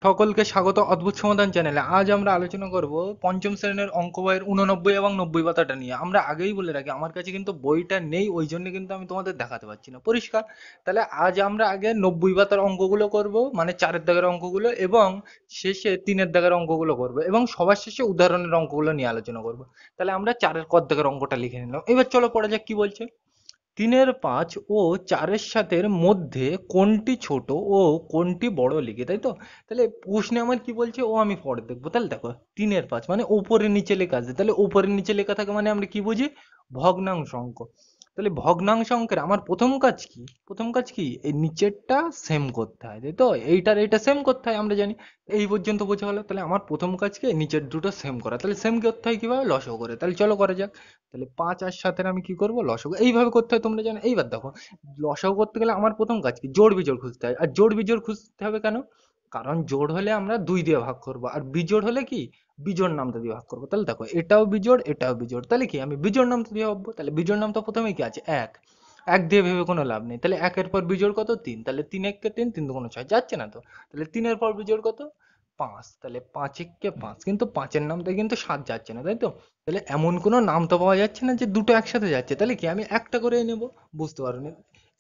সকলকে স্বাগত অদ্ভুত সমাধান চ্যানেলে। আজ আমরা আলোচনা করব পঞ্চম শ্রেণীর অঙ্ক বইয়ের 89 এবং 90 পাতাটা নিয়ে। আমরা আগেই বলে রাখি আমার কাছে কিন্তু বইটা নেই, ওই জন্য কিন্তু আমি তোমাদের দেখাতে পারছি না। পরিষ্কার? তাহলে আজ আমরা আগে 90 পাতার অঙ্কগুলো করব, মানে 4-এর দাগের অঙ্কগুলো, এবং শেষে 3-এর দাগের অঙ্কগুলো করব, এবং সবার শেষে উদাহরণের অঙ্কগুলো নিয়ে আলোচনা করব। তাহলে আমরা 4-এর ক দাগের অঙ্কটা লিখে নিলাম। এবার চলো পড়া যাক কি বলছে। 3-5 ও 4-এর সাথের মধ্যে কোনটি ছোট ও কোনটি বড় লিখে, তাই তো? তাহলে প্রশ্নে আমার কি বলছে ও আমি পরে দেখবো। তাহলে দেখো 3-5 মানে উপরে নিচে লেখা আছে, তাহলে উপরে নিচে লেখা থাকে মানে আমরা কি বুঝি? ভগ্নাংশ অঙ্ক। তাহলে ভগ্নাংশ অঙ্কের আমার প্রথম কাজ কি? প্রথম কাজ কি? এই নিচেরটা সেম করতে হয়, তাই তো? এইটার এইটা সেম করতে হয়, আমরা জানি। এই পর্যন্ত বোঝা হলো। তাহলে আমার প্রথম কাজ কি? নিচের দুটো সেম করা। তাহলে সেম করতে হয় কিভাবে? লসাগু করে। তাহলে চলো করা যাক। তাহলে 5 আর 7 এর আমি কি করব? লসাগু। এইভাবে করতে হয়, তোমরা জানো। এইবার দেখো, লসাগু করতে গেলে আমার প্রথম কাজ কি? জোড় বিজোড় খুঁজতে হয়। আর জোড় বিজোড় খুঁজতে হবে কেন? কারণ জোড় হলে আমরা 2 দিয়ে ভাগ করব, আর বিজোড় হলে কি? বিজোড় নামটা দিয়ে ভাগ করব। তাহলে দেখো এটাও বিজোড় এটাও বিজোড়, তাহলে কি আমি বিজোড় নামটা দিয়ে ভাববো। তাহলে বিজোড় নামটা প্রথমে কি আছে? 1। 1 দিয়ে ভেবে কোনো লাভ নেই। তাহলে 1 এর পর বিজোড় কত? 3। তাহলে 3 একে 3, 3 দুগুণে 6, যাচ্ছে না তো? তাহলে 3 এর পর বিজোড় কত? 5। তাহলে 5 একে 5, কিন্তু 5 এর নামটা কিন্তু 7 যাচ্ছে না, তাই তো? তাহলে এমন কোনো নাম তো পাওয়া যাচ্ছে না যে দুটো একসাথে যাচ্ছে। তাহলে কি আমি একটা করে নেব? বুঝতে পারোনি?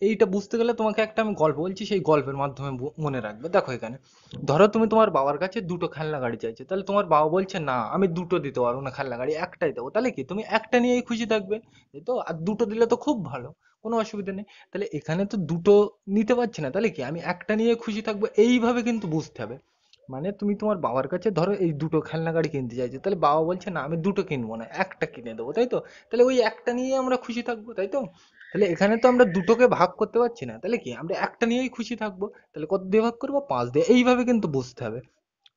এইটা বুঝতে গেলে তোমাকে একটা আমি গল্প বলছি, সেই গল্পের মাধ্যমে মনে রাখবে। দেখো এখানে, ধরো তুমি তোমার বাবার কাছে দুটো খেলনা গাড়ি চাইছো। তাহলে তোমার বাবা বলছে না আমি দুটো দিতে পারবো না, খেলনা গাড়ি একটাই দেবো। তাহলে কি তুমি একটা নিয়েই খুশি থাকবে, তাই তো? আর দুটো দিলে তো খুব ভালো, কোনো অসুবিধা নেই। তাহলে এখানে তো দুটো নিতে পারছি না, তাহলে কি আমি একটা নিয়ে খুশি থাকবো। এইভাবে কিন্তু বুঝতে হবে। মানে তুমি তোমার বাবার কাছে ধরো এই দুটো খেলনা গাড়ি কিনতে চাইছো, তাহলে বাবা বলছে না আমি দুটো কিনবো না, একটা কিনে দেবো, তাই তো? তাহলে ওই একটা নিয়ে আমরা খুশি থাকবো, তাই তো? তাহলে এখানে তো আমরা দুটোকে ভাগ করতে পারছি না, তাহলে কি আমরা একটা নিয়েই খুশি থাকবো। তাহলে কত দিয়ে ভাগ করবো? 5 দিয়ে। এইভাবে কিন্তু বুঝতে হবে।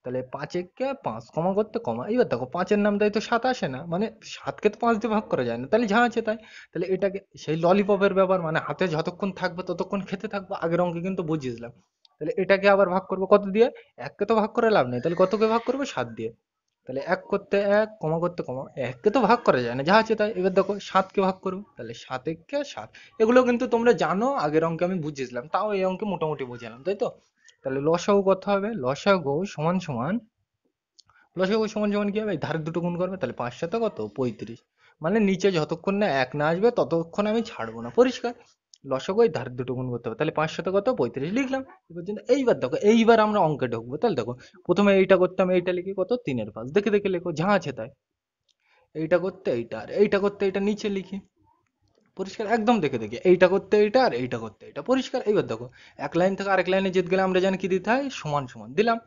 তাহলে 5 একে 5, কমা করতে কমা। এবার দেখো 5-এর নামটাই তো 7 আসে না, মানে 7কে তো 5 দিয়ে ভাগ করা যায় না, তাহলে যা আছে তাই। তাহলে এটাকে সেই ললিপপের ব্যাপার, মানে হাতে যতক্ষণ থাকবে ততক্ষণ খেতে থাকবো। আগের অঙ্কে কিন্তু বুঝিয়েছিলাম। তাহলে এটাকে আবার ভাগ করবো কত দিয়ে? 1কে তো ভাগ করে লাভ নেই, তাহলে কতকে ভাগ করবো? 7 দিয়ে। তাহলে 1 করতে 1, কমা করতে কমা। 1কে তো ভাগ করা যায় না, যা আছে তাই। এবার দেখো 7কে ভাগ করবো, তাহলে 7 একে 7। এগুলো কিন্তু তোমরা জানো, আগের অঙ্কে আমি বুঝিয়েছিলাম, তাও এই অঙ্কে মোটামুটি বুঝালাম, তাই তো? তাহলে লসাগু কত হবে? লসাগু সমান সমান, লসাগু সমান সমান কি হবে? এই ধারের দুটো গুণ করবে, তাহলে 5 সাথে কত? 35। মানে নিচে যতক্ষণ না 1 না আসবে ততক্ষণ আমি ছাড়বো না। পরিষ্কার? লসাগু এই ধারের দুটো গুণ করতে হবে, তাহলে 5 সাথে কত? 35 লিখলাম। এই পর্যন্ত। এইবার দেখো, এইবার আমরা অঙ্কে ঢুকবো। তাহলে দেখো, প্রথমে এইটা করতাম, এইটা লিখি কত? 3-5, দেখে দেখে লেখো, যা আছে তাই। এইটা করতে এইটা, আর এইটা করতে এইটা নিচে লিখি। পরিষ্কার? একদম দেখে দেখে। এইটা করতে এইটা, আর এইটা করতে এইটা। পরিষ্কার? এইবার দেখো, এক লাইন থেকে আরেক লাইনে যেতে গেলে আমরা জানি কি দিতে হয়? সমান সমান দিলাম।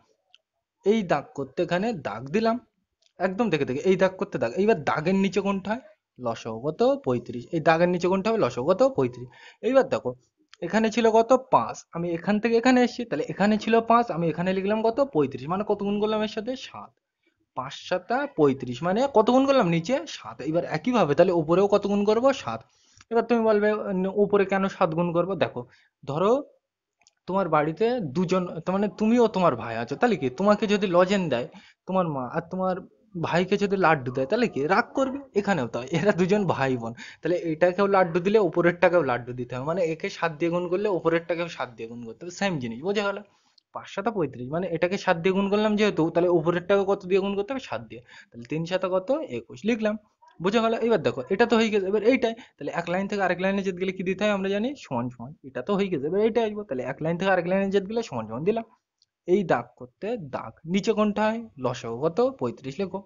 এই দাগ করতে এখানে দাগ দিলাম। একদম দেখে দেখে। এই দাগ করতে দাগ। এইবার দাগের নিচে কোনটা হয়? লসাগু কত? 35। এই দাগের নিচে কোনটা হবে? লসাগু কত? 35। এইবার দেখো, এখানে ছিল কত? 5। আমি এখান থেকে এখানে এসেছি, তাহলে এখানে ছিল 5, আমি এখানে লিখলাম কত? 35। মানে কত গুণ করলাম এর সাথে? 7। 5 সাতা 35, মানে কত গুণ করলাম? নিচে 7। এবার একইভাবে তাহলে উপরেও কত গুণ করবো? 7। এবার তুমি বলবে উপরে কেন 7 গুণ করবো? দেখো, ধরো তোমার বাড়িতে দুজন, তার মানে তুমি ও তোমার ভাই আছো, তাহলে কি তোমাকে যদি লজেন দেয় তোমার মা, আর তোমার ভাইকে যদি লাড্ডু দেয়, তাহলে কি রাগ করবে? এখানেও তাই, এরা দুজন ভাই বোন। তাহলে এটাকেও লাড্ডু দিলে উপরেরটাকেও লাড্ডু দিতে হবে, মানে একে 7 দিয়ে গুণ করলে উপরেরটাকেও 7 দিয়ে গুণ করতে হবে। সেম জিনিস, বোঝা গেল? 5 সাতা 35, মানে এটাকে 7 দিয়ে গুণ করলাম যেহেতু, তাহলে উপরেরটাকে কত দিয়ে গুণ করতে হবে? 7 দিয়ে। তাহলে 3 সাতা কত? 21 লিখলাম। বোঝা গেল? এবার দেখো এটা তো হয়ে গেছে, এবার এইটাই। তাহলে এক লাইন থেকে আরেক লাইনে যেতে গেলে কি দিতে হয় আমরা জানি? সমান সমান। এটা তো হয়ে গেছে, এবার এইটাই আসবো। তাহলে এক লাইন থেকে আরেক লাইনে যেতে গেলে সমান সমান দিলাম। এই দাগ করতে দাগ, নিচে কোনটা হয়? লসাগু কত? 35 লেখো।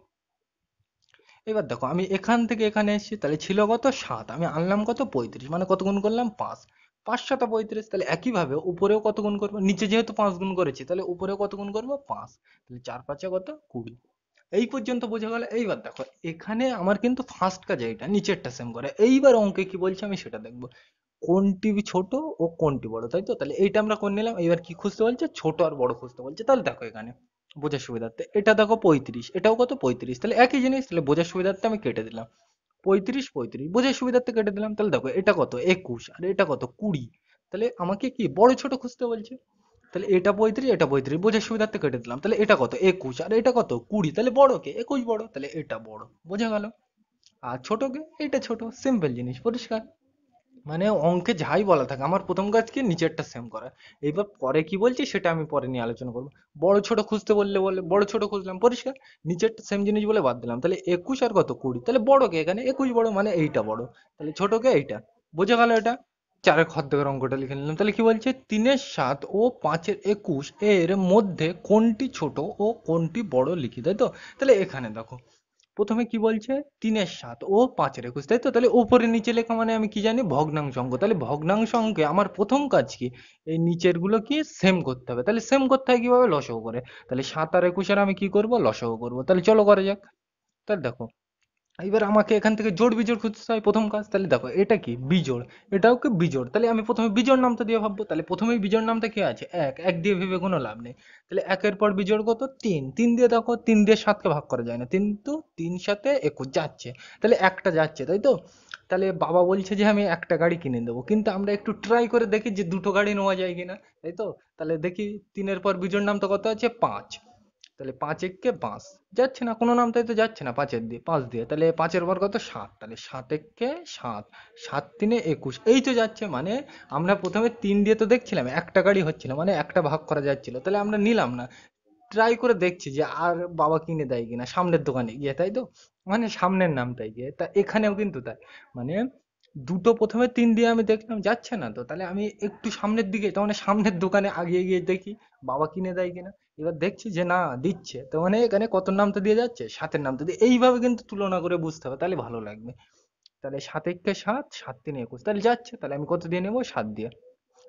এবার দেখো, আমি এখান থেকে এখানে এসেছি, তাহলে ছিল কত? 7, আমি আনলাম কত? 35, মানে কত গুণ করলাম? 5। 5 সাতা 35। তাহলে একইভাবে উপরেও কত গুণ করবো? নিচে যেহেতু 5 গুণ করেছি, তাহলে উপরেও কত গুণ করবো? 5। তাহলে 4 5 কত? 20। এই পর্যন্ত বোঝা গেল। এইবার দেখো, এখানে আমার কিন্তু ফার্স্ট কাজ এইটা, নিচেরটা সেম করে। এইবার অঙ্কে কি বলছে আমি সেটা দেখবো। কোনটি ছোট ও কোনটি বড়, তাই তো? তাহলে এইটা আমরা করে নিলাম। এবার কি খুঁজতে বলছে? ছোট আর বড় খুঁজতে বলছে। তাহলে দেখো এখানে বোঝার সুবিধার্থে এটা দেখো 35, এটাও কত? 35। তাহলে একই জিনিস, তাহলে বোঝার সুবিধার্থে আমি কেটে দিলাম। 35 35 বোঝার সুবিধার্থে কেটে দিলাম। তাহলে দেখো এটা কত? 21, আর এটা কত? 20। তাহলে আমাকে কি বড় ছোট খুঁজতে বলছে। তাহলে এটা 35, এটা 35, বোঝার সুবিধার্থে কেটে দিলাম। তাহলে এটা কত? 21, আর এটা কত? 20। তাহলে বড় কে? 21 বড়, তাহলে এটা বড়। বোঝা গেল? আর ছোট কে? এটা ছোট। সিম্পল জিনিস। পরিষ্কার? মানে অঙ্কে যাই বলা থাকে আমার প্রথম কাজ কি নিচেরটা সেম করা। এইবার পরে কি বলছি সেটা আমি পরে নিয়ে আলোচনা করবো। বড় ছোট খুঁজতে বললে বলে বড় ছোট খুঁজলাম, পরিষ্কার। নিচেরটা সেম জিনিস বলে বাদ দিলাম, তাহলে 21 আর কত 20, তাহলে বড়কে এখানে 21 বড় মানে এইটা বড়, তাহলে ছোটকে এইটা। বোঝা গেল এটা? চারের খদ্দের অঙ্কটা লিখে নিলাম, তাহলে কি বলছে 3-7 ও 5-21 এর মধ্যে কোনটি ছোট ও কোনটি বড় লিখি, তাই তো? তাহলে এখানে দেখো প্রথমে কি বলছে 3-7 ও 5-21, তাই তো? তাহলে উপরে নিচে লেখা মানে আমি কি জানি ভগ্নাংশ অঙ্ক, তাহলে ভগ্নাংশ অঙ্কে আমার প্রথম কাজ কি এই নিচের গুলো কি সেম করতে হবে। তাহলে সেম করতে হয় কিভাবে, লসাগু করে। তাহলে 7 আর 21 আমি কি করব, লসাগু করব। তাহলে চলো করা যাক। তাহলে দেখো এবার আমাকে এখান থেকে জোড় বিজোড় খুঁজতে হয় প্রথম কাজ। তাহলে দেখো এটা কি বিজোড়, এটাও কি বিজোড়, তাহলে আমি প্রথমে বিজোড় নামটা দিয়ে ভাববো। তাহলে প্রথমেই বিজোড় নামটা কি আছে, এক, এক দিয়ে ভেবে কোনো লাভ নেই। তাহলে একের পর বিজোড় কত, তিন, তিন দিয়ে দেখো 3 দিয়ে 7কে ভাগ করা যায় না, কিন্তু 3-7-21 যাচ্ছে, তাহলে একটা যাচ্ছে, তাই তো? তাহলে বাবা বলছে যে আমি একটা গাড়ি কিনে দেবো, কিন্তু আমরা একটু ট্রাই করে দেখি যে দুটো গাড়ি নেওয়া যায় কিনা, তাই তো? তাহলে দেখি 3-এর পর বিজোড় নামটা কত আছে, 5। তাহলে 5-1-5 যাচ্ছে না, কোনো নামটাই তো যাচ্ছে না 5 দিয়ে, তাহলে 5-এর পর কত, 7, তাহলে 7-1-7, 7-3-21 এই তো যাচ্ছে। মানে আমরা প্রথমে 3 দিয়ে তো দেখছিলাম একটা গাড়ি হচ্ছিল, মানে একটা ভাগ করা যাচ্ছিল, তাহলে আমরা নিলাম না, ট্রাই করে দেখছি যে আর বাবা কিনে দেয় কিনা সামনের দোকানে গিয়ে, তাই তো? মানে সামনের নামটাই গিয়ে, তা এখানেও কিন্তু তাই। মানে দুটো প্রথমে 3 দিয়ে আমি দেখলাম যাচ্ছে না, তো তাহলে আমি একটু সামনের দিকে, তার মানে সামনের দোকানে আগিয়ে গিয়ে দেখি বাবা কিনে দেয় কিনা। এবার দেখছি যে না, দিচ্ছে, তো মানে এখানে কত নামটা দিয়ে যাচ্ছে, 7-এর নামটা দিয়ে। এইভাবে কিন্তু তুলনা করে বুঝতে হবে, তাহলে ভালো লাগবে। তাহলে 7-1-7, 7-3-21, তাহলে যাচ্ছে, তাহলে আমি কত দিয়ে নেবো, 7 দিয়ে।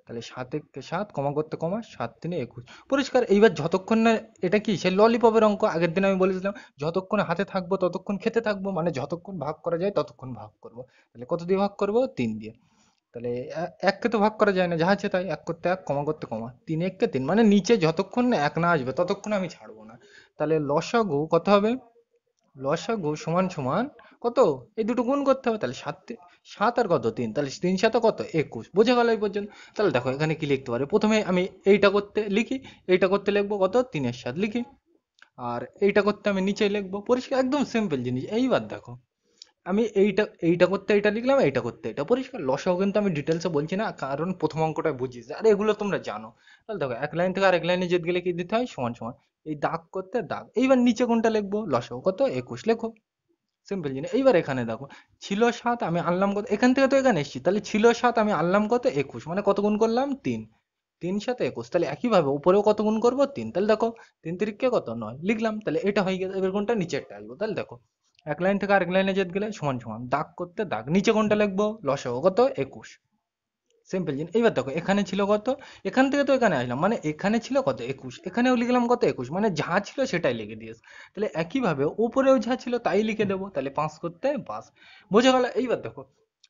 তাহলে 7-1-7 কমা করতে কমা 7-3-21 পরিষ্কার। এইবার যতক্ষণ না, এটা কি সে ললিপপের অঙ্ক, আগের দিন আমি বলেছিলাম যতক্ষণ হাতে থাকবো ততক্ষণ খেতে থাকবো, মানে যতক্ষণ ভাগ করা যায় ততক্ষণ ভাগ করব। তাহলে কত দিয়ে ভাগ করব, 3 দিয়ে। তাহলে এককে তো ভাগ করা যায় না, যা আছে তাই, এক করতে এক, কমা করতে কমা, 3-1-3, মানে নিচে যতক্ষণ না এক না আসবে ততক্ষণ আমি ছাড়বো না। তাহলে লসাগু কত হবে, লসাগু সমান সমান কত, এই দুটো গুণ করতে হবে। তাহলে 7 আর কত 3, তাহলে 3-7 কত 21, বোঝা গেল এই পর্যন্ত? তাহলে দেখো এখানে কি লিখতে পারি, প্রথমে আমি এইটা করতে লিখি, এইটা করতে লিখবো কত 3-7 লিখি, আর এইটা করতে আমি নিচে লিখবো, পরিষ্কার একদম সিম্পল জিনিস। এইবার দেখো আমি এইটা এইটা করতে এইটা লিখলাম, এইটা করতে এটা, পরিষ্কার। লসাও কিন্তু আমি ডিটেলসে বলছি না, কারণ প্রথম অঙ্কটা বুঝিস আর এগুলো তোমরা জানো। তাহলে দেখো এক লাইন থেকে আরেক লাইনে যেতে গেলে কি দিতে হয়, সমান সমান। এই দাগ করতে দাগ, এইবার নিচে কোনটা লিখবো, লসাও কত 21 লেখো, সিম্পল জিনিস। এইবার এখানে দেখো ছিল 7, আমি আনলাম কত, এখান থেকে তো এখানে এসেছি, তাহলে ছিল 7 আমি আনলাম কত 21, মানে কত গুণ করলাম 3, 3-7-21, তাহলে একইভাবে উপরেও কত গুণ করবো 3, তাহলে দেখো 3 3 কত 9 লিখলাম, তাহলে এটা হয়ে গেছে। এবার কোনটা নিচেরটা আসবো, তাহলে দেখো এক লাইন থেকে আরেক লাইনে যেতে গেলে সমান সমান, দাগ করতে দাগ, নিচে কোনটা লিখবো, লসাগু কত 21, সিম্পল জিনিস। এইবার দেখো এখানে ছিল কত, এখান থেকে তো এখানে আসলাম, মানে এখানে ছিল কত 21, এখানেও লিখলাম কত 21, মানে যা ছিল সেটাই লিখে দিয়েছে। তাহলে একইভাবে উপরেও যা ছিল তাই লিখে দেবো, তাহলে 5 করতে 5, বোঝা গেল? এইবার দেখো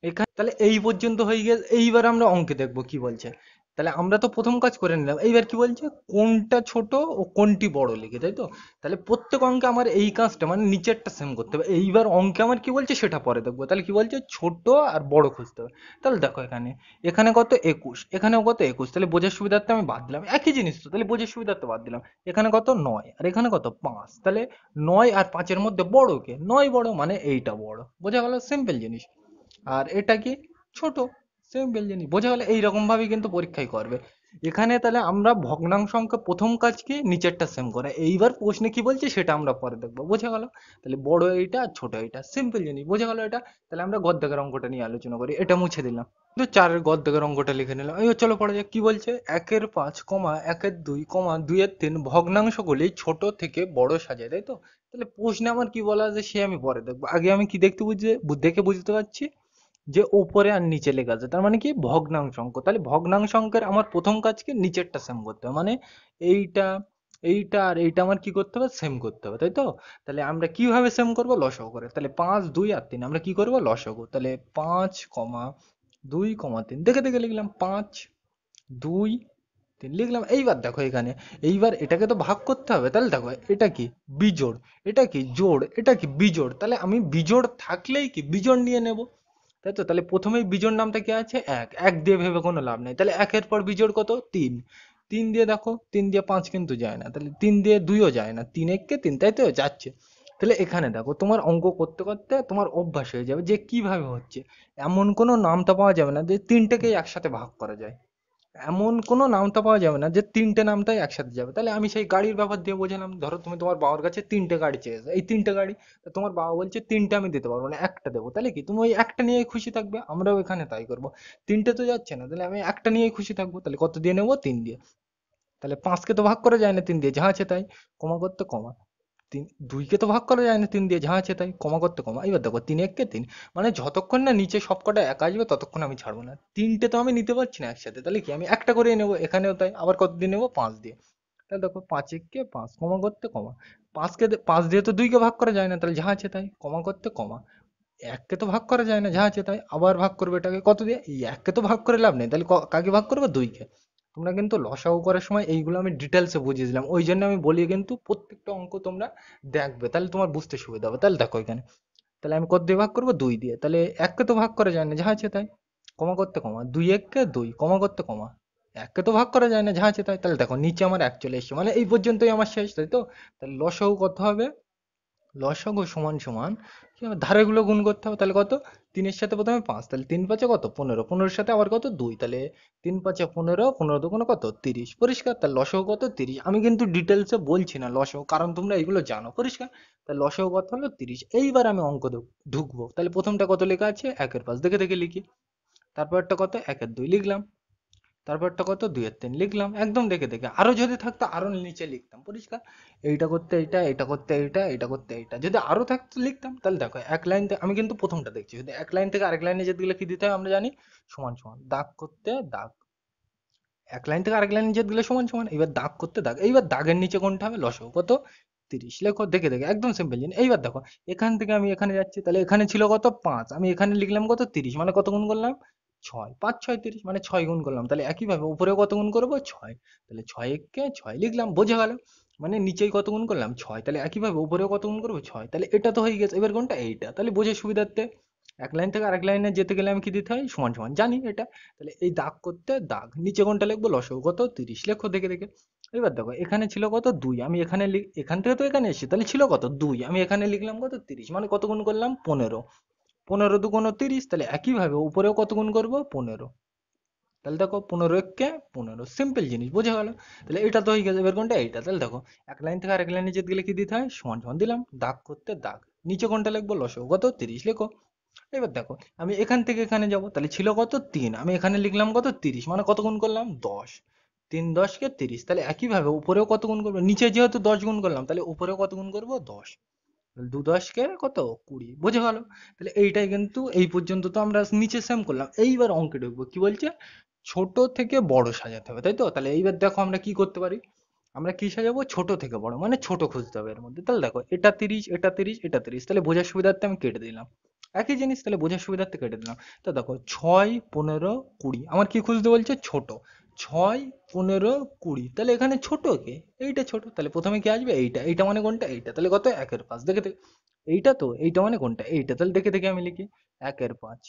এখানে তাহলে এই পর্যন্ত হয়ে গেছে। এইবার আমরা অঙ্কে দেখবো কি বলছে। তাহলে আমরা তো প্রথম কাজ করে নিলাম, এইবার কি বলছে কোনটা ছোট ও কোনটি বড় লিখে, তাই তো? তাহলে প্রত্যেক অঙ্কে আমার এই কাজটা মানে নিচেরটা সেম করতে হবে। এইবার অঙ্কে আমার কি বলছে সেটা পরে দেখবো। তাহলে কি বলছে, ছোট আর বড় খুঁজতে হবে। তাহলে দেখো এখানে এখানে কত 21, এখানেও কত 21, তাহলে বোঝার সুবিধার্থে আমি বাদ দিলাম, একই জিনিস তো, তাহলে বোঝার সুবিধার্থে বাদ দিলাম। এখানে কত 9 আর এখানে কত 5, তাহলে 9 আর 5-এর মধ্যে বড় কে, 9 বড়, মানে এইটা বড়, বোঝা গেল? সিম্পল জিনিস। আর এটা কি, ছোট, সিম্পল জিনিস, বোঝা গেল? এইরকম ভাবে কিন্তু পরীক্ষায় করবে। এখানে তাহলে আমরা ভগ্নাংশ অঙ্কে প্রথম কাজ কি, নিচেরটা সেম করা। এইবার প্রশ্নে কি বলছে সেটা আমরা পরে দেখবো, বোঝা গেল? তাহলে বড় এইটা আর ছোট এইটা, সিম্পল জিনিস, বোঝা গেল এটা? তাহলে আমরা গদ্দাকের অঙ্কটা নিয়ে আলোচনা করি, এটা মুছে দিলাম, তো 4-এর গদ্দাকের অঙ্কটা লিখে নিলাম। এই চলো পড়া যাক কি বলছে, 1-5, 1-2, 2-3 ভগ্নাংশগুলি ছোট থেকে বড় সাজায়, তাই তো? তাহলে প্রশ্নে আমার কি বলা আছে সে আমি পরে দেখবো, আগে আমি কি দেখতে বুঝে দেখে বুঝতে পারছি যে উপরে আর নিচে লেখা আছে, তার মানে কি ভগ্নাংশ অঙ্ক। তাহলে ভগ্নাংশ অঙ্কের আমার প্রথম কাজ কি, নিচেরটা সেম করতে হবে, মানে এইটা এইটা আর এইটা আমার কি করতে হবে, সেম করতে হবে, তাই তো? তাহলে আমরা কিভাবে সেম করব, লসাগু করে। তাহলে 5, 2 আর 3 আমরা কি করব, লসাগু। তাহলে 5, 2, 3 দেখে দেখে লিখলাম, 5, 2, 3 লিখলাম। এইবার দেখো এখানে, এইবার এটাকে তো ভাগ করতে হবে, তাহলে দেখো এটা কি বিজোড়, এটা কি জোড়, এটা কি বিজোড়, তাহলে আমি বিজোড় থাকলেই কি বিজোড় নিয়ে নেব, তাই তো? তাহলে প্রথমেই বিজোড় নামটা কি আছে, এক, এক দিয়ে ভেবে কোনো লাভ নেই। তাহলে একের পর বিজোড় কত, 3, 3 দিয়ে দেখো 3 দিয়ে 5 কিন্তু যায় না, তাহলে 3 দিয়ে 2ও যায় না, 3-1-3, তাই তো যাচ্ছে। তাহলে এখানে দেখো তোমার অঙ্ক করতে করতে তোমার অভ্যাস হয়ে যাবে যে কিভাবে হচ্ছে। এমন কোনো নামতা পাওয়া যাবে না যে তিনটেকেই একসাথে ভাগ করা যায়। এমন কোনো নামতা পাওয়া যাবে না যে তিনটে নামতাই একসাথে যাবে। তাহলে আমি সেই গাড়ির ব্যাপার দিয়ে বোঝালাম, ধরো তুমি তোমার বাবার কাছে তিনটে গাড়ি চেয়েছো, এই তিনটে গাড়ি, তা তোমার বাবা বলছে তিনটে আমি দিতে পারবো না, একটা দেবো, তাহলে কি তুমি ওই একটা নিয়েই খুশি থাকবে? আমরাও এখানে তাই করবো। তিনটে তো যাচ্ছে না, তাহলে আমি একটা নিয়েই খুশি থাকবো। তাহলে কত দিয়ে নেবো? 3 দিয়ে। তাহলে 5কে তো ভাগ করা যায় না 3 দিয়ে, যা আছে তাই। কমা করতে কমা। 2কে তো ভাগ করা যায় না 3 দিয়ে, যা আছে তাই। কমা করতে কমা। এবার দেখো 3 একে 3, মানে যতক্ষণ না নিচে সবকটা এক আসবে ততক্ষণ আমি ছাড়বো না। তিনটে তো আমি নিতে পারছি না একসাথে, তাহলে কি আমি একটা করে নেবো। এখানেও তাই। আবার কত দিয়ে নেবো? 5 দিয়ে। তাহলে দেখো 5 একে 5, কমা করতে কমা। 5 দিয়ে তো 2কে ভাগ করা যায় না, তাহলে যা আছে তাই। কমা করতে কমা। 1কে তো ভাগ করা যায় না, যা আছে তাই। আবার ভাগ করবে এটাকে কত দিয়ে? এই 1কে তো ভাগ করে লাভ নেই, তাহলে কাকে ভাগ করবে? 2কে। তোমরা কিন্তু লসাগু করার সময় এইগুলো আমি ডিটেলসে বুঝিয়ে দিলাম, ওই জন্য আমি বলি কিন্তু প্রত্যেকটা অঙ্ক তোমরা দেখবে, তাহলে তোমার বুঝতে সুবিধা হবে। তাহলে দেখো এখানে, তাহলে আমি কত দিয়ে ভাগ করবো? 2 দিয়ে। তাহলে 1কে তো ভাগ করা যায় না, যা আছে তাই। কমা করতে কমা। 2 একে 2, কমা করতে কমা। 1কে তো ভাগ করা যায় না, যা আছে তাই। তাহলে দেখো নিচে আমার 1 চলে এসছে, মানে এই পর্যন্তই আমার শেষ, তাই তো? তাহলে লসাগু কত হবে? লসাগু সমান সমান কি হবে? ধারেগুলো গুণ করতে হবে। তাহলে কত? 3 এর সাথে প্রথমে 5, তাহলে 3 5 কত? 15, 15 এর সাথে আবার কত? 2, তাহলে 3 5 15, 15 দুগুণ কত? 30। পরিষ্কার? তাহলে লসাগু কত? 30। আমি কিন্তু ডিটেলসে বলছি না লসাগু, কারণ তোমরা এগুলো জানো। পরিষ্কার? তাহলে লসাগু কত হলো? 30। এইবার আমি অঙ্ক ঢুকবো। তাহলে প্রথমটা কত লেখা আছে? 1 এর 5, দেখে দেখে লিখি। তারপরটা কত? 1 এর 2 লিখলাম। তারপরটা কত? 2 এর 3 লিখলাম, একদম দেখে দেখে। আরো যদি থাকতো আরো নিচে লিখতাম। পরিষ্কার? এইটা করতে এইটা, এটা করতে এইটা, এটা করতে এইটা, যদি আরো থাকতো লিখতাম। তাহলে দেখো এক লাইন থেকে আমি কিন্তু প্রথমটা দেখছি, যদি এক লাইন থেকে আরেক লাইনে যেতে গেলে কি দিতে হয় আমরা জানি? সমান সমান। দাগ করতে দাগ। এক লাইন থেকে আরেক লাইনে যেতে গেলে সমান সমান। এবার দাগ করতে দাগ। এইবার দাগের নিচে কোনটা হবে? লসাগু কত? 30। লেখো দেখে দেখে, একদম সিম্পল জিনিস। এইবার দেখো এখান থেকে আমি এখানে যাচ্ছি, তাহলে এখানে ছিল কত? 5, আমি এখানে লিখলাম কত? 30, মানে কত গুণ করলাম? 6। 5 6 30, মানে 6 গুণ করলাম। তাহলে একইভাবে উপরেও কত গুণ করবো? 6। তাহলে 6 একে 6 লিখলাম, বোঝা গেল? মানে নিচেই কত গুণ করলাম? 6। তাহলে একইভাবে উপরেও কত গুণ করবো? 6। তাহলে এটা তো হয়ে গেছে। এবার কোনটা? এইটা। তাহলে বোঝার সুবিধার্থে এক লাইন থেকে আরেক লাইনে যেতে গেলে আমি কি দিতে হয়? সমান সমান, জানি এটা। তাহলে এই দাগ করতে দাগ, নিচে কোনটা লিখবো? লসাগু কত? 30। লেখো দেখে দেখে। এবার দেখো এখানে ছিল কত? 2, আমি এখানে এখান থেকে তো এখানে এসেছি, তাহলে ছিল কত? 2, আমি এখানে লিখলাম কত? 30, মানে কত গুণ করলাম? 15। 15 দুগুণ 30, তাহলে একইভাবে উপরেও কত গুণ করবো? 15। তাহলে দেখো 15 একে 15, সিম্পল জিনিস, বোঝা গেল? তাহলে এটা তো হয়ে গেছে। এবার কোনটা? এইটা। তাহলে দেখো এক লাইন থেকে আরেক লাইনে যেতে গেলে কি দিতে হয়? সমান সমান দিলাম, দাগ করতে দাগ, নিচে কোনটা লিখবো? লসাগু কত? 30 লেখো। এবার দেখো আমি এখান থেকে এখানে যাব, তাহলে ছিল কত? 3, আমি এখানে লিখলাম কত? 30, মানে কত গুণ করলাম? 10। 3 10 কে 30, তাহলে একইভাবে উপরেও কত গুণ করবো? নিচে যেহেতু 10 গুণ করলাম, তাহলে উপরেও কত গুণ করবো? 10। 2 10 কে কত? 20, বোঝা গেল? তাহলে এইটাই কিন্তু, এই পর্যন্ত তো আমরা নিচে সেম করলাম। এইবার অঙ্কে ঢুকবো। কি বলছে? ছোট থেকে বড় সাজাতে হবে, তাই তো? তাহলে এইবার দেখো আমরা কি করতে পারি। আমরা কি সাজাবো? ছোট থেকে বড়, মানে ছোট খুঁজতে হবে এর মধ্যে। তাহলে দেখো এটা 30, এটা 30, এটা 30, তাহলে বোঝার সুবিধার্থে আমি কেটে দিলাম। একই জিনিস, তাহলে বোঝার সুবিধার্থে কেটে দিলাম। তো দেখো 6 15 20, আমার কি খুঁজতে বলছে? ছোট। 6 15 20, তাহলে এখানে ছোট কে? এইটা ছোট। তাহলে প্রথমে কি আসবে? এইটা। এইটা মানে কোনটা? এইটা। তাহলে কত? 1 এর 5, দেখে দেখে। এইটা তো, এইটা মানে কোনটা? এইটা। তাহলে দেখে দেখে আমি লিখি 1 এর 5।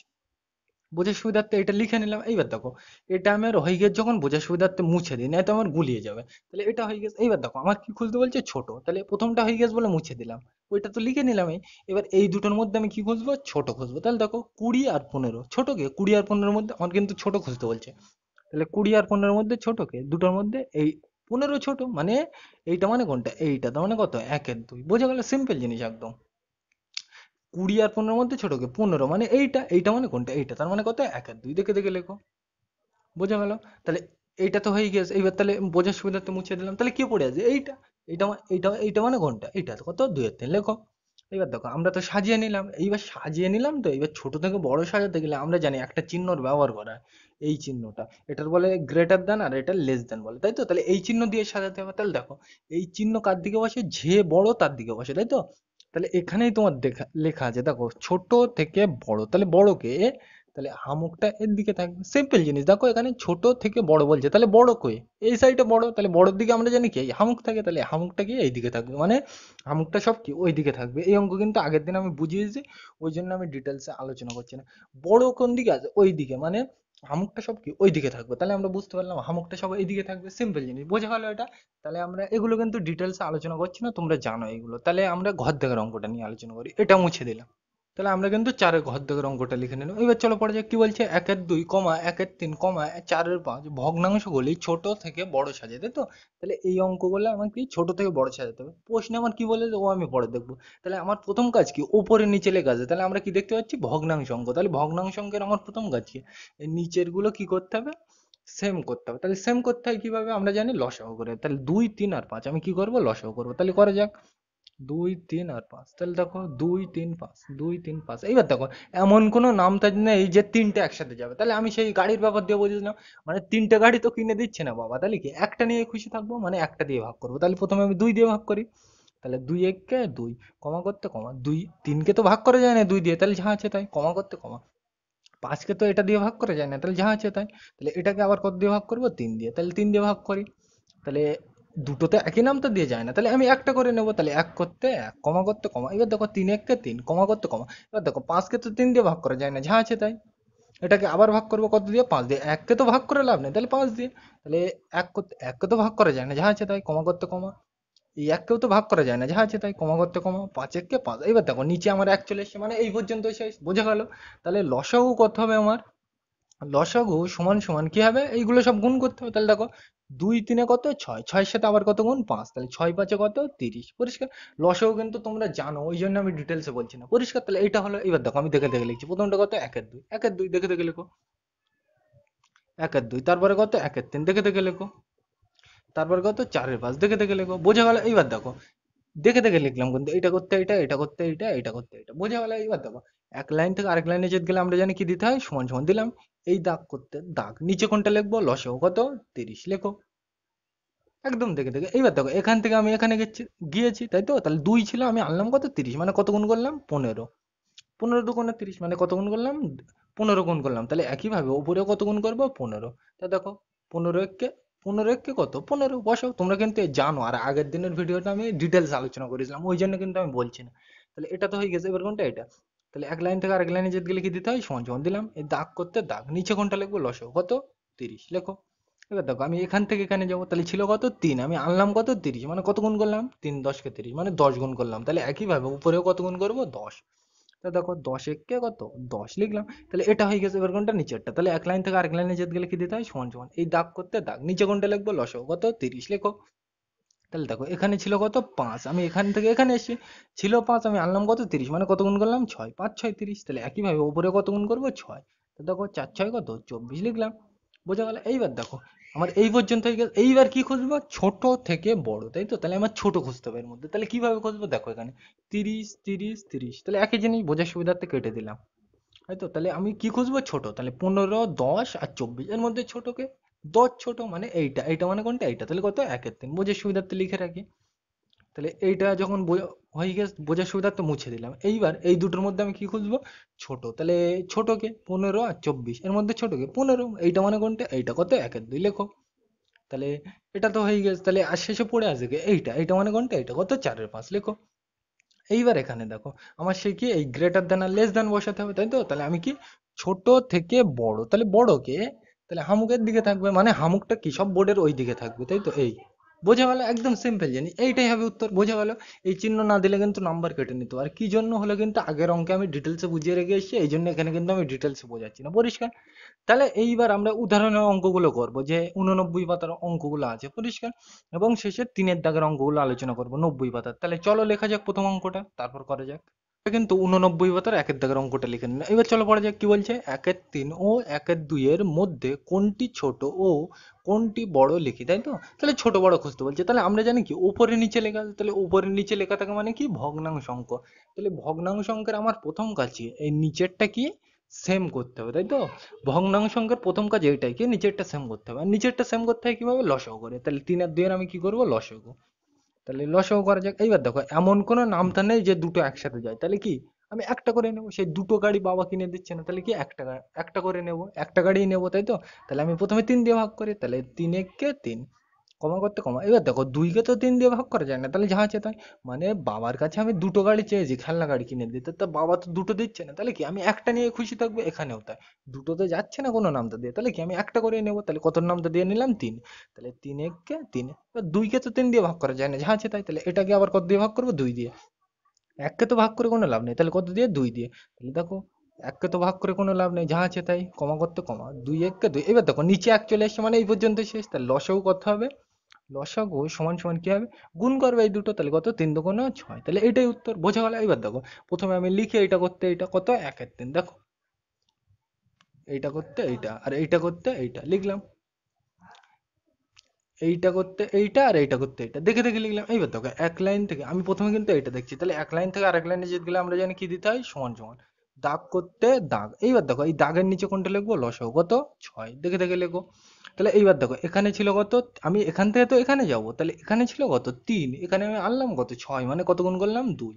বোঝার সুবিধার্থে এটা লিখে নিলাম। এইবার দেখো এটা আমার হয়ে গেছে, যখন বোঝার সুবিধার্থে মুছে দিই, না তো আমার গুলিয়ে যাবে। তাহলে এটা হয়ে গেছে। এইবার দেখো আমার কি খুঁজতে বলছে? ছোট। তাহলে প্রথমটা হয়ে গেছে বলে মুছে দিলাম, ওইটা তো লিখে নিলাম। এবার এই দুটোর মধ্যে আমি কি খুঁজবো? ছোট খুঁজবো। তাহলে দেখো 20 আর 15, ছোট কে? 20 আর 15 মধ্যে আমার কিন্তু ছোট খুঁজতে বলছে। তাহলে 20 আর 15 মধ্যে ছোট কে? দুটোর মধ্যে এই 15 ছোট, মানে এইটা মানে কোনটা? এইটা। তার মানে কত? 1 এর 2, বোঝা গেল? সিম্পল জিনিস একদম। 20 আর 15 মধ্যে ছোট কে? 15, মানে এইটা। এইটা মানে কোনটা? এইটা। তার মানে কত? 1 এর 2, দেখে দেখে লেখো। বোঝা গেল? তাহলে এইটা তো হয়ে গেছে। এইবার তাহলে বোঝার সুবিধার্থে মুছে দিলাম। তাহলে কি পড়ে আছে? এইটা। এইটা মানে কোনটা? এইটা। তো কত? 2 এর 3, লেখো। এবার দেখো আমরা তো সাজিয়ে নিলাম। এইবার সাজিয়ে নিলাম, তো এবার ছোট থেকে বড় সাজাতে গেলে আমরা জানি একটা চিহ্নর ব্যবহার করা হয়। এই চিহ্নটা, এটার বলে গ্রেটার দ্যান, আর এটা লেস দ্যান বলে, তাই তো? তাহলে এই চিহ্ন দিয়ে সাজাতে হবে। তাহলে দেখো এই চিহ্ন কার দিকে বসে? যে বড় তার দিকে বসে, তাই তো? তাহলে এখানেই তোমার লেখা আছে, দেখো ছোট থেকে বড়, তাহলে বড় কে? তাহলে হামুকটা এর দিকে থাকবে। সিম্পল জিনিস, দেখো এখানে ছোট থেকে বড় বলছে, তাহলে বড় কই? এই সাইডে বড়, তাহলে বড়র দিকে আমরা জানি কি? এই হামুক থাকে, তাহলে হামুকটা কি? এই দিকে থাকবে, মানে হামুকটা সব কি? ওই দিকে থাকবে। এই অঙ্ক কিন্তু আগের দিন আমি বুঝিয়েছি, ওই জন্য আমি ডিটেলসে আলোচনা করছি না। বড় কোন দিকে আছে? ওই দিকে, মানে হামুকটা সব কি ওইদিকে থাকবে, তাহলে আমরা বুঝতে পারলাম হামুকটা সব এইদিকে থাকবে, সিম্পল জিনিস, বোঝা গেল এটা। তাহলে আমরা এগুলো কিন্তু ডিটেলসে আলোচনা করছি না, তোমরা জানো এগুলো। তাহলে আমরা ঘর দেখার অঙ্কটা নিয়ে আলোচনা করি, এটা মুছে দিলাম। তাহলে আমরা কিন্তু চারের ঘর দেখার অঙ্কটা লিখে নিলাম। এবার চলো পড়া যাক, কি বলছে, 1-2, 1-3, 4-5 ভগ্নাংশগুলি ছোট থেকে বড় সাজে, তাই তো? তাহলে এই অঙ্কগুলো আমাকে ছোট থেকে বড় সাজাতে হবে। প্রশ্নে আমার কি বলে ও আমি পরে দেখবো। তাহলে আমার প্রথম কাজ কি, উপরে নিচে লেখা আছে, তাহলে আমরা কি দেখতে পাচ্ছি, ভগ্নাংশ অঙ্ক। তাহলে ভগ্নাংশ অঙ্কের আমার প্রথম কাজ কি, এই নিচের গুলো কি করতে হবে, সেম করতে হবে। তাহলে সেম করতে হয় কিভাবে, আমরা জানি লসাগু করে। তাহলে 2, 3 আর 5 আমি কি করবো, লসাগু করবো। তাহলে করা যাক, 2, 3 আর 5। তাহলে দেখো 2, 3, 5, 2, 3, 5। এইবার দেখো এমন কোনো নাম তার নেই যে তিনটে একসাথে যাবে। তাহলে আমি সেই গাড়ির ব্যাপার দিয়ে বলেছিলাম, মানে তিনটে গাড়ি তো কিনে দিচ্ছে না বাবা, তাহলে কি একটা নিয়ে খুশি থাকবো, মানে একটা দিয়ে ভাগ করবো। তাহলে প্রথমে আমি 2 দিয়ে ভাগ করি। তাহলে 2 1 কে 2, কমা করতে কমা, 2 3 কে তো ভাগ করা যায় না 2 দিয়ে, তাহলে যা আছে তাই, কমা করতে কমা। 5 কে তো এটা দিয়ে ভাগ করা যায় না, তাহলে যা আছে তাই। তাহলে এটাকে আবার কত দিয়ে ভাগ করবো, 3 দিয়ে, তাহলে 3 দিয়ে ভাগ করি। তাহলে দুটোতে একই নাম তো দিয়ে যায় না, তাহলে আমি একটা করে নেবো। তাহলে এক করতে এক, কমা করতে কমা। এবার দেখো 3 1 কে 3, কমা করতে কমা। এবার দেখো 5 কে তো 3 দিয়ে ভাগ করা যায় না, যা আছে তাই। এটাকে আবার ভাগ করবো কত দিয়ে, 5 দিয়ে। 1 কে তো ভাগ করে লাভ নেই, তাহলে 5 দিয়ে। তাহলে এককে তো ভাগ করা যায় না, যা আছে তাই, কমা করতে কমা। এই এককেও তো ভাগ করা যায় না, যা আছে তাই, কমা করতে কমা। 5 1 কে 5। এবার দেখো নিচে আমার এক চলে এসছে, মানে এই পর্যন্ত শেষ, বোঝা গেল। তাহলে লসাগু কত হবে আমার, লসাগু সমান সমান কি হবে, এইগুলো সব গুণ করতে হবে। তাহলে দেখো 2 3 কত, 6, 6-এর সাথে আবার কত গুণ, 5। তাহলে 6 5 কত, 30, পরিষ্কার। লসাগু কিন্তু তোমরা জানো, ওই জন্য আমি ডিটেলসে বলছি না, পরিষ্কার। তাহলে এটা হলো, এবার দেখো আমি দেখে দেখে লিখছি। প্রথমটা কত, 1-2, 1-2 দেখে দেখে লেখো, 1-2। তারপরে কত, 1-3 দেখে দেখে লেখো। তারপর কত, 4-5 দেখে দেখে লেখো, বোঝা গেল। এইবার দেখো দেখে দেখে লিখলাম, কিন্তু এটা করতে এটা, এটা করতে এটা, এটা করতে এটা, বোঝা গেল। এইবার দেখো এক লাইন থেকে আরেক লাইনে যেতে গেলে আমরা জানি কি দিতে হয়, সমান সমান দিলাম। এই দাগ করতে দাগ, নিচে কোনটা লিখবো, লসাগু কত, 30 লেখো, একদম দেখে দেখে। এইবার দেখো এখান থেকে আমি এখানে গিয়েছি, তাই তো? তাহলে 2 ছিল, আমি আনলাম কত, 30, মানে কত গুণ করলাম, 15। 15 × 2 = 30, মানে কত গুণ করলাম, 15 গুণ করলাম। তাহলে একইভাবে উপরেও কত গুণ করবো, 15। তা দেখো 15 1 কে কত, 15 বসাও। তোমরা কিন্তু এ জানো, আর আগের দিনের ভিডিওটা আমি ডিটেলস আলোচনা করেছিলাম, ওই জন্য কিন্তু আমি বলছি না। তাহলে এটা তো হয়ে গেছে, এবার কোনটা, এটা। তাহলে এক লাইন থেকে আরেক লাইনে যেতে গেলে কি দিতে হয়, সমান সমান দিলাম। এই দাগ করতে দাগ, নিচে কোনটা লিখবো, লসাগু কত, 30 লেখো। এবার দেখো আমি এখান থেকে এখানে যাবো, তাহলে ছিল কত, 3, আমি আনলাম কত, 30, মানে কত গুণ করলাম, 3 10 কে 30, মানে 10 গুণ করলাম। তাহলে একইভাবে উপরেও কত গুণ করবো, 10। তা দেখো 10 1 কে কত, 10 লিখলাম। তাহলে এটা হয়ে গেছে, এবার কোনটা, নিচেরটা। তাহলে এক লাইন থেকে আরেক লাইনে যেতে গেলে কি দিতে হয়, সমান সমান। এই দাগ করতে দাগ, নিচে কোনটা লিখবো, লসাগু কত, 30 লেখো। তাহলে দেখো এখানে ছিল কত, 5, আমি এখান থেকে এখানে এসেছি, ছিল 5, আমি আনলাম কত, 30, মানে কত গুণ করলাম, 6, 5 6 30। তাহলে একইভাবে উপরে কত গুণ করবো, 6। তো দেখো 4 6 কত, 24 লিখলাম, বোঝা গেল। এইবার দেখো আমার এই পর্যন্ত হয়ে গেল। এইবার কি খুঁজবো, ছোট থেকে বড়, তাই তো? তাহলে আমার ছোট খুঁজতে হবে এর মধ্যে। তাহলে কিভাবে খুঁজবো, দেখো এখানে 30 30 30, তাহলে একই জিনিস, বোঝার সুবিধার্থে কেটে দিলাম, তাই তো? তাহলে আমি কি খুঁজবো, ছোট। তাহলে 15 10 আর 24, এর মধ্যে ছোটকে, 10 ছোট, মানে এইটা, এইটা মানে কোনটা, এইটা। তাহলে কত, 1-3, বোঝার সুবিধার্থে লিখে রাখি। তাহলে এইটা যখন হয়ে গেছে, বোঝার সুবিধার্থে মুছে দিলাম। এইবার এই দুটোর মধ্যে আমি কি খুঁজবো, ছোট। তাহলে ছোটকে 15 আর 24, এর মধ্যে ছোটকে 15, এইটা মানে কোনটা, এইটা কত, 1-2 লেখো। তাহলে এটা তো হয়ে গেছে। তাহলে আর শেষে পড়ে আছে কি, এইটা, এইটা মানে কোনটা, এইটা কত, 4-5 লেখো। এইবার এখানে দেখো আমার সে কি, এই গ্রেটার দেন আর লেস দেন বসাতে হবে, তাই তো? তাহলে আমি কি, ছোট থেকে বড়, তাহলে বড়কে, তাহলে হামুকের দিকে থাকবে, মানে হামুকটা কি, সব বোর্ডের ওই দিকে থাকবে, তাই তো? এই বোঝা গেল, একদম সিম্পল জানি, এইটাই হবে উত্তর, বোঝা গেল। এই চিহ্ন না দিলে কিন্তু নাম্বার কেটে নিত। আর কি জন্য হলো, কিন্তু আগের অঙ্কে আমি ডিটেলসে বুঝিয়ে রেখে এসেছি, এই জন্য এখানে কিন্তু আমি ডিটেলসে বোঝাচ্ছি না, পরিষ্কার। তাহলে এইবার আমরা উদাহরণের অঙ্কগুলো করব, যে 89 পাতার অঙ্কগুলো আছে, পরিষ্কার। এবং শেষে 3-এর দাগের অঙ্কগুলো আলোচনা করব 90 পাতার। তাহলে চলো লেখা যাক প্রথম অঙ্কটা, তারপর করা যাক। এটা কিন্তু 89 পাতার 1-এর দাগের অঙ্কটা লিখে নিন। এবার চলো পড়া যাক, কি বলছে, 1-3 ও 1-2 এর মধ্যে কোনটি ছোট ও কোনটি বড় লিখি, তাই তো? তাহলে ছোট বড় খুঁজতে বলছে। তাহলে আমরা জানি কি, উপরে নিচে লেখা আছে, তাহলে উপরে নিচে লেখা থাকে মানে কি, ভগ্নাংশ অঙ্ক। তাহলে ভগ্নাংশ অঙ্কের আমার প্রথম কাজ কি, এই নিচেরটা কি, সেম করতে হবে, তাই তো? ভগ্নাংশ অঙ্কের প্রথম কাজ এইটাই, কি, নিচেরটা সেম করতে হবে। আর নিচেরটা সেম করতে হয় কিভাবে, লসাগু করে। তাহলে 3 আর 2 এর আমি কি করবো, লসাগু। তাহলে লসাগু করা যাক। এইবার দেখো এমন কোনো নামতা নেই যে দুটো একসাথে যায়, তাহলে কি, আমি একটা করে নেবো। সেই দুটো গাড়ি বাবা কিনে দিচ্ছে না, তাহলে কি, একটা করে নেবো, একটা গাড়ি নেবো, তাই তো? তাহলে আমি প্রথমে 3 দিয়ে ভাগ করি, তাহলে 3 1 কে 3, কমা করতে কমা, এবার দেখো দুইকে তো তিন দিয়ে ভাগ করা যায় না, তাহলে যা আছে তাই। মানে বাবার কাছে আমি দুটো গাড়ি চেয়েছি, খেলনা গাড়ি কিনে দিতে, তা বাবা তো দুটো দিচ্ছে না, তাহলে কি আমি একটা নিয়ে খুশি থাকবো, এখানেও তাই। দুটো তো যাচ্ছে না কোনো নামতা দিয়ে, তাহলে কি আমি একটা করে নেবো, তাহলে কত নামতা দিয়ে নিলাম, তিন। তাহলে তিন এককে তিন, এবার দুইকে তো তিন দিয়ে ভাগ করা যায় না, যা আছে তাই। তাহলে এটাকে আবার কত দিয়ে ভাগ করবো, দুই দিয়ে। এককে তো ভাগ করে কোনো লাভ নেই, তাহলে কত দিয়ে, দুই দিয়ে। তাহলে দেখো এককে তো ভাগ করে কোনো লাভ নেই, যা আছে তাই, কমা করতে কমা, দুই এককে দুই। এবার দেখো নিচে এক চলে এসছে, মানে এই পর্যন্ত শেষ। তাহলে লসাগু কত হবে, লসাগু সমান সমান কি হবে, গুণ করবে এই দুটো, তাহলে কত, তিন দুগুণ ছয়, তাহলে এটাই উত্তর, বোঝা গেল। এবার দেখো প্রথমে আমি লিখে এইটা করতে, এইটা কত, একের তিন, দেখো এইটা করতে এইটা, আর এইটা করতে এইটা লিখলাম, এইটা করতে এইটা, আর এইটা করতে এইটা, দেখে দেখে লিখলাম। এইবার দেখো এক লাইন থেকে আমি প্রথমে কিন্তু এইটা দেখছি, তাহলে এক লাইন থেকে আরেক লাইনে যেতে গেলে আমরা জানি কি দিতে হয়, সমান সমান। দাগ করতে দাগ, এইবার দেখো এই দাগের নিচে কোনটা লিখবো, লসাগু কত, ছয়, দেখে দেখে লেখো। তাহলে এইবার দেখো এখানে ছিল কত, আমি এখান থেকে তো এখানে যাব, তাহলে এখানে ছিল কত, তিন, এখানে আমি আনলাম কত, ছয়, মানে কত গুণ করলাম, দুই।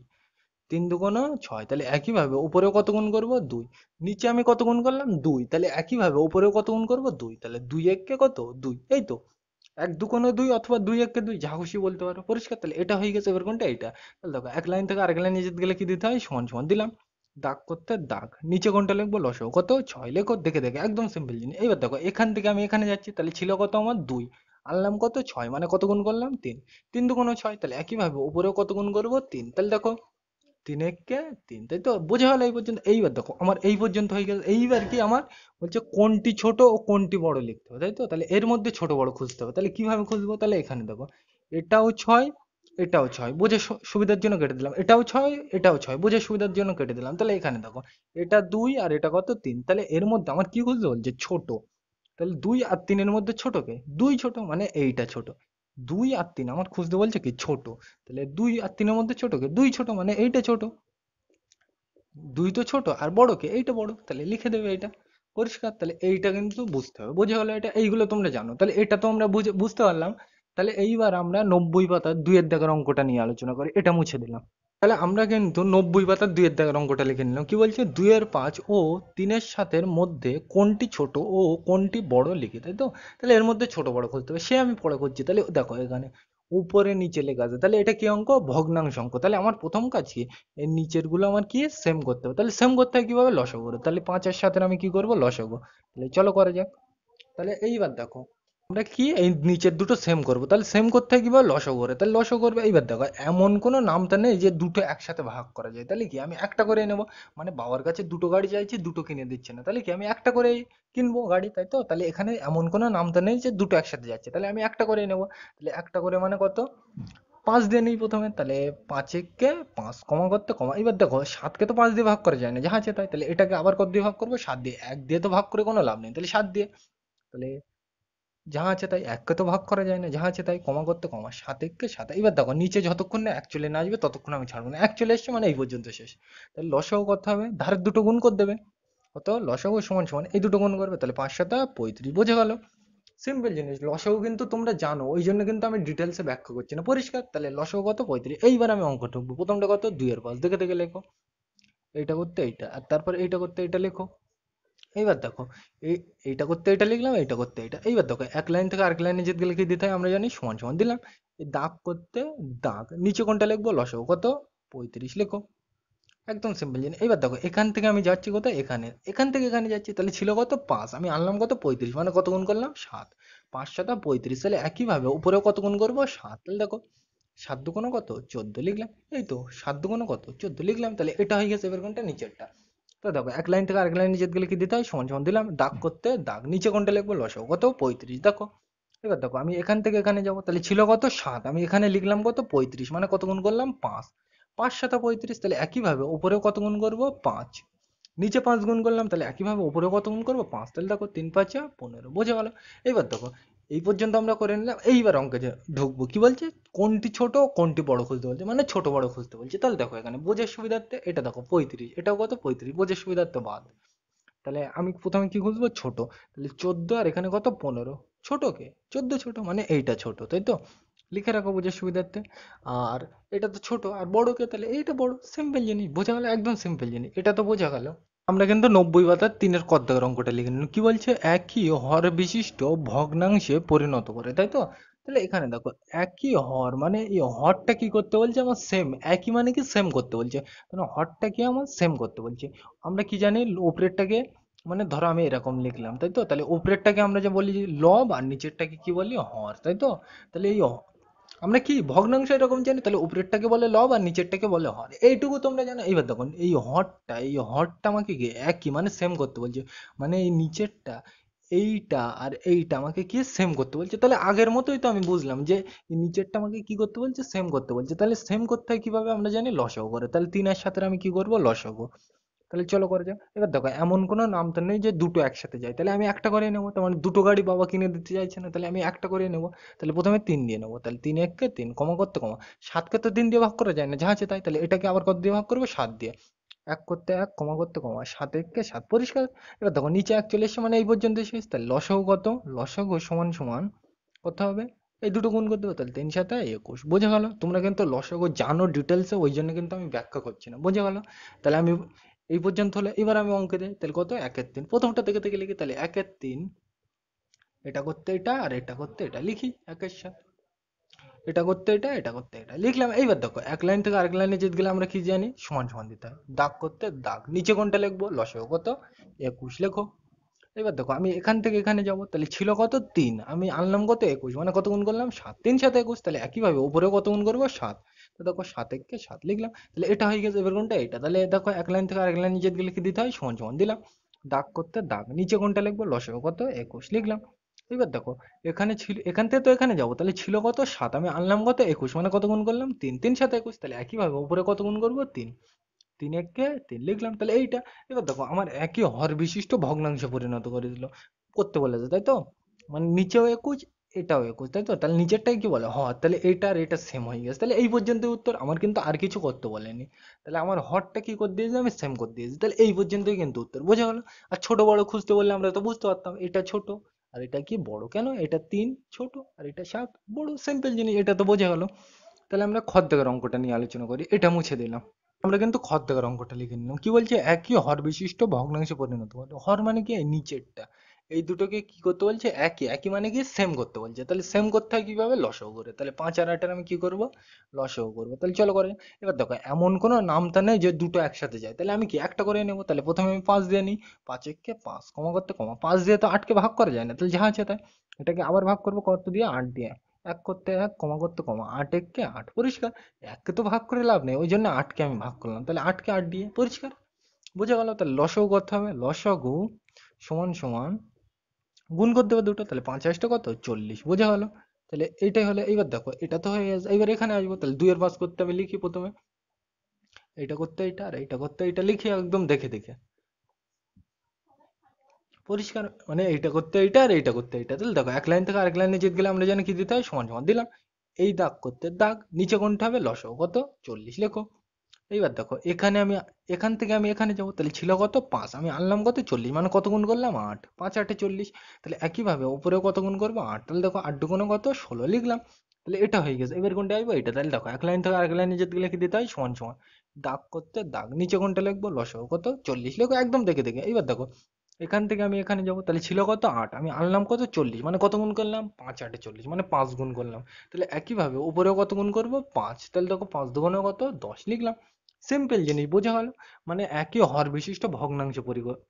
তিন দুগুণ ছয়, তাহলে একইভাবে উপরেও কত গুণ করবো, দুই। নিচে আমি কত গুণ করলাম, দুই, তাহলে একইভাবে উপরেও কত গুণ করবো, দুই। তাহলে দুই এককে কত, দুই, এই তো। এক দুকোনো দুই, অথবা দুই এককে দুই, যা খুশি বলতে পারো, পরিষ্কার। তাহলে এটা হয়ে গেছে, এবার কোনটা, এটা। তাহলে দেখো এক লাইন থেকে আরেক লাইনে যেতে গেলে কি দিতে হয়, সমান সমান দিলাম। দাগ করতে দাগ, নিচে কোনটা লিখবো, লসাগু কত, ছয়, লেখো দেখে দেখে, একদম সিম্পল জিনিস। এবার দেখো এখান থেকে আমি এখানে যাচ্ছি, তাহলে ছিল কত আমার, দুই। আনলাম কত, ছয়, মানে কত গুণ করলাম, তিন। তিন দুগুণ ছয়, তাহলে একইভাবে উপরেও কত গুণ করবো, তিন। তাহলে দেখো তিন একে তিন, তাই তো, বোঝা গেল এই পর্যন্ত। এইবার দেখো আমার এই পর্যন্ত হয়ে গেল, এইবার কি আমার বলছে কোনটি ছোট ও কোনটি বড় লিখতে হবে, তাই তো। তাহলে এর মধ্যে ছোট বড় খুঁজতে হবে, তাহলে কিভাবে খুঁজবো, তাহলে এখানে দেখো এটাও ছয়, এটাও ছয়, বুঝে সুবিধার জন্য কেটে দিলাম, এটাও ছয়, এটাও ছয়, বুঝে সুবিধার জন্য কেটে দিলাম। তাহলে এখানে দেখো এটা দুই আর এটা কত, তিন, তাহলে এর মধ্যে আমার কি খুঁজতে বলছে, ছোট। তাহলে দুই আর তিনের মধ্যে ছোট কে, দুই ছোট, মানে এইটা ছোট। দুই আর তিন আমার খুঁজতে বলছে কি, ছোট। তাহলে দুই আর তিনের মধ্যে ছোট কে, দুই ছোট, মানে এইটা ছোট। দুই তো ছোট, আর বড় কে, এইটা বড়, তাহলে লিখে দেবে এটা, পরিষ্কার। তাহলে এইটা কিন্তু বুঝতে হবে, বোঝা গেলো এটা, এইগুলো তোমরা জানো, তাহলে এটা তো আমরা বুঝতে পারলাম। তাহলে এইবার আমরা 90 পাতার দুইয়ের দাগের অঙ্কটা নিয়ে আলোচনা করি, এটা মুছে দিলাম। তাহলে আমরা কিন্তু 90 পাতার দুইয়ের দাগের অঙ্কটা লিখে নিলাম। কি বলছে, দুইয়ের পাঁচ ও তিনের সাতের মধ্যে কোনটি ছোট ও কোনটি বড় লিখি, তাই তো। তাহলে এর মধ্যে ছোট বড় খুঁজতে হবে, সে আমি পরে করছি। তাহলে দেখো এখানে উপরে নিচে লেখা আছে, তাহলে এটা কি অঙ্ক, ভগ্নাংশ অঙ্ক। তাহলে আমার প্রথম কাজ কি, এর নিচের গুলো আমার কি সেম করতে হবে। তাহলে সেম করতে হয় কিভাবে, লসাগু করে। তাহলে পাঁচের সাথে আমি কি করব, লসাগু। তাহলে চলো করা যাক। তাহলে এইবার দেখো আমরা কি এই নিচের দুটো সেম করব, তাহলে সেম করতে হয় কিভাবে, লসাগু করে। তাহলে লসাগু করবে, এইবার দেখো এমন কোনো নামতা নেই যে দুটো একসাথে ভাগ করা যায়, তাহলে কি আমি একটা করে নেব। মানে বাবার কাছে দুটো গাড়ি চাইছি, দুটো কিনে দিচ্ছে না, তাহলে কি আমি একটা করে কিনবো গাড়ি, তাই তো। তাহলে এখানে এমন কোনো নামতা নেই যে দুটো একসাথে যাচ্ছে, তাহলে আমি একটা করে নেব। তাহলে একটা করে মানে কত, পাঁচ দিয়ে নিই প্রথমে। তাহলে পাঁচেকে পাঁচ, কমা করতে কমা। এবার দেখো সাতকে তো পাঁচ দিয়ে ভাগ করা যায় না, যা আছে তাই। তাহলে এটাকে আবার কত দিয়ে ভাগ করবো, সাত দিয়ে। এক দিয়ে তো ভাগ করে কোনো লাভ নেই, তাহলে সাত দিয়ে। তাহলে যা আছে তাই, এককে তো ভাগ করা যায় না, যা আছে তাই, কমা করতে কমা, সাত একে সাত। এবার দেখো নিচে যতক্ষণ না এক চলে না আসবে ততক্ষণ আমি ছাড়বো না, এক চলে এসছে মানে এই পর্যন্ত শেষ। তাহলে লসাগু করতে হবে, ধারের দুটো গুণ করে দেবে, কত, লসাগু সমান সমান এই দুটো গুণ করবে, তাহলে পাঁচ সাতা 35, বোঝা গেল। সিম্পল জিনিস, লসাগু কিন্তু তোমরা জানো, ওই জন্য কিন্তু আমি ডিটেলসে ব্যাখ্যা করছি না, পরিষ্কার। তাহলে লসাগু কত, 35। এইবার আমি অঙ্ক ঢুকবো, প্রথমটা কত, দুইয়ের পাঁচ, দেখে দেখে লেখো। এইটা করতে এইটা, আর তারপর এইটা করতে এইটা লেখো। এইবার দেখো এই, এইটা করতে এটা লিখলাম, এইটা করতে এটা। এইবার দেখো এক লাইন থেকে আরেক লাইনে যেতে গেলে কি দিতে হয়, আমরা জানি, সমান সমান দিলাম। এই দাগ করতে দাগ, নিচে কোনটা লিখবো, লসাগু কত, 35 লেখো। একদম সিম্পল জিনিস। এইবার দেখো এখান থেকে আমি যাচ্ছি কোথায়, এখানে, এখান থেকে এখানে যাচ্ছি, তাহলে ছিল কত, পাঁচ, আমি আনলাম কত, 35, মানে কত গুণ করলাম, সাত। পাঁচ সাতা 35, তাহলে একইভাবে উপরেও কত গুণ করবো, সাত। তাহলে দেখো সাত দুগুণ কত, 14 লিখলাম। এই তো সাত দুগুণ কত, 14 লিখলাম। তাহলে এটা হয়ে গেছে, এবার কোনটা, নিচেরটা। তো দেখো এক লাইন থেকে আরেক লাইনে যেতে গেলে কি দিতে হয়, সমান সমান দিলাম। দাগ করতে দাগ, নিচে কোনটা লিখবো, লসাগু কত, 35, দেখো। এবার দেখো আমি এখান থেকে এখানে যাবো, তাহলে ছিল কত, সাত, আমি এখানে লিখলাম কত, 35, মানে কত গুণ করলাম, পাঁচ। পাঁচ সাতা 35, তাহলে একইভাবে উপরেও কত গুণ করবো, পাঁচ। নিচে পাঁচ গুণ করলাম, তাহলে একইভাবে উপরেও কত গুণ করবো, পাঁচ। তাহলে দেখো তিন পাঁচা 15, বোঝা গেল। এইবার দেখো এই পর্যন্ত আমরা করে নিলাম। এইবার অঙ্কে যে ঢুকবো, কি বলছে, কোনটি ছোট কোনটি বড় খুঁজতে বলছে, মানে ছোট বড় খুঁজতে বলছে। তাহলে দেখো এখানে বোঝার সুবিধার্থে এটা দেখো 35, এটাও কত, 35, বোঝার সুবিধার্থে বাদ। তাহলে আমি প্রথমে কি খুঁজবো, ছোট। তাহলে 14, আর এখানে কত, 15। ছোট কে, 14 ছোট, মানে এইটা ছোট, তাই তো। লিখে রাখো বোঝার সুবিধার্থে। আর এটা তো ছোট, আর বড় কে, তাহলে এইটা বড়। সিম্পল জিনিস, বোঝা গেল, একদম সিম্পল জিনিস, এটা তো বোঝা গেল। আমরা কিন্তু 90 পাতার তিনের কত দাগের অঙ্কটা লিখে নিলাম। কি বলছে, একই হর বিশিষ্ট ভগ্নাংশে পরিণত করে, তাই তো। তাহলে এখানে দেখো একই হর, মানে এই হরটা কি করতে বলছে আমার সেম, একই মানে কি সেম করতে বলছে, মানে হরটা কি আমার সেম করতে বলছে। আমরা কি জানি উপরেরটাকে, মানে ধরো আমি এরকম লিখলাম তাই তো, তাহলে উপরেরটাকে আমরা যা বলি লব আর নিচেরটাকে কি বলি হর, তাই তো। তাহলে আমরা কি ভগ্নাংশ এরকম জানি, তাহলে উপরেরটাকে বলে লব আর নিচেরটাকে বলে হর, এইটুকু তোমরা জানো। এইবার দেখুন এই হরটা আমাকে কি একই মানে সেম করতে বলছে, মানে এই নিচেরটা এইটা আর এইটা আমাকে কি সেম করতে বলছে। তাহলে আগের মতোই তো আমি বুঝলাম যে এই নিচেরটা আমাকে কি করতে বলছে, সেম করতে বলছে। তাহলে সেম করতে হয় কিভাবে আমরা জানি, লসাগু করে। তাহলে 3 এর সাথে আমি কি করব, লসাগু। তাহলে চলো করে যাও। এবার দেখো এমন কোনো নাম তো নেই যে দুটো একসাথে যায়, তাহলে আমি একটা করে নেবো। তার মানে দুটো গাড়ি বাবা কিনে দিতে চাইছে না, তাহলে আমি একটা করে নেবো। তাহলে প্রথমে 3 দিয়ে নেবো, তাহলে 3 এককে 3, কমা করতে কমা, 7কে তো 3 দিয়ে ভাগ করা যায় না, যা আছে তাই। তাহলে এটাকে আবার কত দিয়ে ভাগ করবো, 7 দিয়ে। এক করতে এক, কমা করতে কমা, 7 এককে 7, পরিষ্কার। এবার দেখো নিচে এক চলে এসছে, মানে এই পর্যন্ত শেষ। তাহলে লসাগু কত, লসাগু সমান সমান কত হবে, এই দুটো গুণ করতে হবে, তাহলে 3 7 21, বোঝা গেল। তোমরা কিন্তু লসাগু জানো ডিটেলসে, ওই জন্য কিন্তু আমি ব্যাখ্যা করছি না, বোঝা গেল। তাহলে আমি এই পর্যন্ত হলে এবার আমি অঙ্কে দিই, তাহলে কত, 1-3, প্রথমটা থেকে থেকে লিখি, তাহলে 1-3, এটা করতে এটা আর এটা করতে এটা লিখি একের সাথে, এটা করতে এটা, এটা করতে এটা লিখলাম। এইবার দেখো এক লাইন থেকে আরেক লাইনে যেতে গেলে আমরা কি জানি, সমান সমান দিতে হয়, দাগ করতে দাগ, নিচে কোনটা লিখবো, লসাগু কত, 21 লেখো। এবার দেখো আমি এখান থেকে এখানে যাব, তাহলে ছিল কত 3, আমি আনলাম কত 21, মানে কত গুণ করলাম 7, 3 7 21, তাহলে একইভাবে উপরেও কত গুণ করবো 7। তো দেখো 7 একে 7 লিখলাম, তাহলে এটা হয়ে গেছে। এবার কোনটা এটা, তাহলে দেখো এক লাইন থেকে আরেক লাইন যেতে গেলে কি দিতে হয়, সমান সমান দিলাম, দাগ করতে দাগ, নিচে কোনটা লিখবো, লসাগু কত 21 লিখলাম। এবার দেখো এখানে ছিল, এখান থেকে তো এখানে যাবো, তাহলে ছিল কত 7, আমি আনলাম কত 21, মানে কত গুণ করলাম 3, 3 7 21, তাহলে একইভাবে উপরে কত গুণ করবো 3, 3 একে 3 লিখলাম, তাহলে এইটা। এবার দেখো আমার একই হর বিশিষ্ট ভগ্নাংশে পরিণত করে দিল, করতে বলেছে তাই তো, মানে নিচেও 21 এটাও 21, তাই তো। তাহলে নিচেরটাই কি বলে হর, তাহলে এইটা আর এটা সেম হয়ে গেছে। তাহলে এই পর্যন্ত উত্তর, আমার কিন্তু আর কিছু করতে বলেনি। তাহলে আমার হরটা কি করে দিয়েছে, আমি সেম করে দিয়েছি, তাহলে এই পর্যন্তই কিন্তু উত্তর, বোঝা গেল। আর ছোট বড় খুঁজতে বললে আমরা তো বুঝতে পারতাম, এটা ছোট আর এটা কি বড়, কেন এটা 3 ছোট আর এটা 7 বড়, সিম্পল জিনিস, এটা তো বোঝা গেল। তাহলে আমরা খ দাগের অঙ্কটা নিয়ে আলোচনা করি, এটা মুছে দিলাম। আমরা কিন্তু খ দাগের অঙ্কটা লিখে নিলাম। কি বলছে, একই হর বিশিষ্ট ভগ্নাংশে পরিণত করতে। হর মানে কি, এই নিচেরটা, এই দুটোকে কি করতে বলছে, একই, একই মানে কি সেম করতে বলছে। তাহলে সেম করতে হয় কিভাবে, লসাগু করে। তাহলে 5 আর 8 এর আমি কি করব, লসাগু করবো। তাহলে চলো করে। এবার দেখো এমন কোনো নামতা নেই যে দুটো একসাথে যায়, তাহলে আমি কি একটা করে নেবো। তাহলে প্রথমে আমি 5 দিয়ে নিই, 5 একে 5, কমা করতে কমা, 5 দিয়ে তো 8কে ভাগ করা যায় না, তাহলে যা আছে তাই। এটাকে আবার ভাগ করবো কত দিয়ে, 8 দিয়ে। এক করতে এক, কমা করতে কমা, 8 একে 8, পরিষ্কার। এককে তো ভাগ করে লাভ নেই, ওই জন্য 8কে আমি ভাগ করলাম, তাহলে 8কে 8 দিয়ে, পরিষ্কার। বোঝা গেল। তাহলে লসাগু করতে হবে, লসাগু সমান সমান গুণ করতে হবে দুটো, তাহলে 5 8 কত 40, বোঝা গেল। তাহলে এইটাই হলো। এইবার দেখো এটা তো হয়ে গেছে, এবার এখানে আসবো, তাহলে 2 এর পাস করতে হবে, লিখি প্রথমে, এটা করতে এটা আর এটা করতে এটা লিখি একদম দেখে দেখে, পরিষ্কার। মানে এইটা করতে এইটা আর এইটা করতে এইটা, তাহলে দেখো এক লাইন থেকে আরেক লাইনে যেতে গেলে আমরা জানি কি দিতে হয়, সমান সমান দিলাম। এই দাগ করতে দাগ, নিচে কোনটা হবে, লসাগু কত 40 লেখো। এইবার দেখো এখানে আমি, এখান থেকে আমি এখানে যাবো, তাহলে ছিল কত 5, আমি আনলাম কত 40, মানে কত গুণ করলাম 8, 5 8 40। তাহলে একইভাবে উপরেও কত গুণ করবো 8, তাহলে দেখো 8 দুগুণে কত 16 লিখলাম। তাহলে এটা হয়ে গেছে। এবার কোনটা আসবো, এটা। তাহলে দেখো এক লাইন থেকে আরেক লাইনে যেতে গেলে কি দিতে হয়, সমান সমান, দাগ করতে দাগ, নিচে কোনটা লিখবো, লসাগু কত 40 লেখো, একদম দেখে দেখে। এইবার দেখো এখান থেকে আমি এখানে যাবো, তাহলে ছিল কত 8, আমি আনলাম কত 40, মানে কত গুণ করলাম 5 8 40, মানে 5 গুণ করলাম। তাহলে একইভাবে উপরেও কত গুণ করবো 5, তাহলে দেখো 5 দুগুণে কত 10 লিখলাম। সিম্পল জিনিস, বোঝা গেল। মানে একই হর বিশিষ্ট ভগ্নাংশে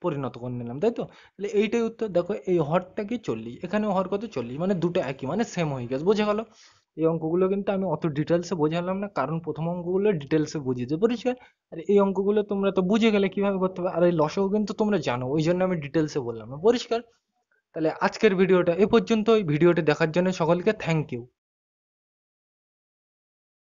পরিণত করে নিলাম, তাই তো। তাহলে এইটাই উত্তর। দেখো এই হরটা কি 40, এখানে হর কত 40, মানে দুটো একই মানে সেম হয়ে গেছে, বোঝা গেল। এই অঙ্কগুলো কিন্তু আমি অত ডিটেলসে বোঝালাম না, কারণ প্রথম অঙ্কগুলো ডিটেলসে বুঝিয়েছে, পরিষ্কার। আর এই অঙ্কগুলো তোমরা তো বুঝে গেলে কিভাবে করতে হবে, আর এই লসাগু কিন্তু তোমরা জানো, ওই জন্য আমি ডিটেলসে বললাম না, পরিষ্কার। তাহলে আজকের ভিডিওটা এ পর্যন্ত, ওই ভিডিওটি দেখার জন্য সকলকে থ্যাংক ইউ।